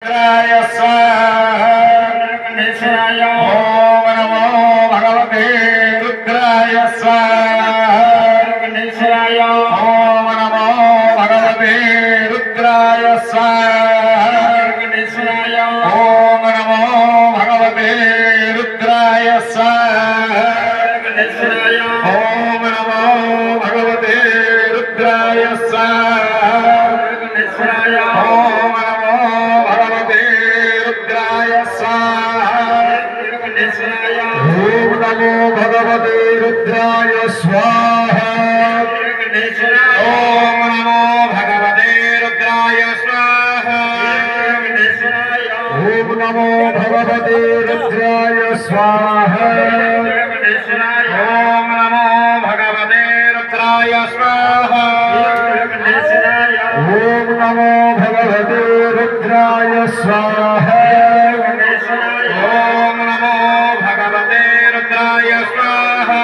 भगवते रुद्राय स्वाहा। ओम नमो भगवते रुद्राय स्वाहा। ओम नमो भगवते रुद्राय स्वाहा। ओम नमो भगवते रुद्राय स्वाहा। ओम नमो भगवते रुद्राय स्वाहा। ओम नमो भगवते रुद्राय स्वाहा। ओम नमो भगवते रुद्राय स्वाहा। ओम नमो भगवते रुद्राय स्वाहा।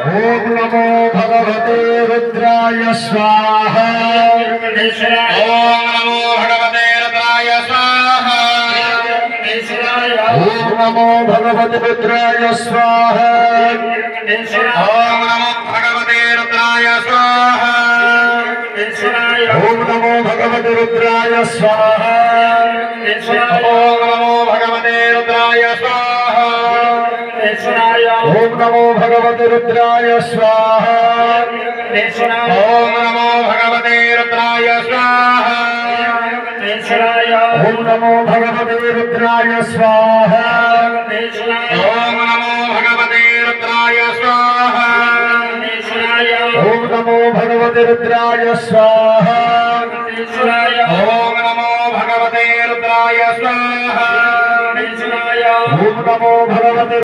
ओम नमो भगवते रुद्राय स्वाहा। ओम नमो भगवते रुद्राय स्वाहा। ओम नमो भगवते रुद्राय स्वाहा। ओम नमो भगवते रुद्राय स्वाहा। ओम नमो भगवते रुद्राय स्वाहा। ओम नमो भगवते रुद्राय स्वाहा। ओम नमो भगवते रुद्राय स्वाहा। ओम नमो भगवते रुद्राय स्वाहा। ओम नमो भगवते रुद्राय स्वाहा। ओम नमो भगवते रुद्राय स्वाहा। ओम नमो भगवते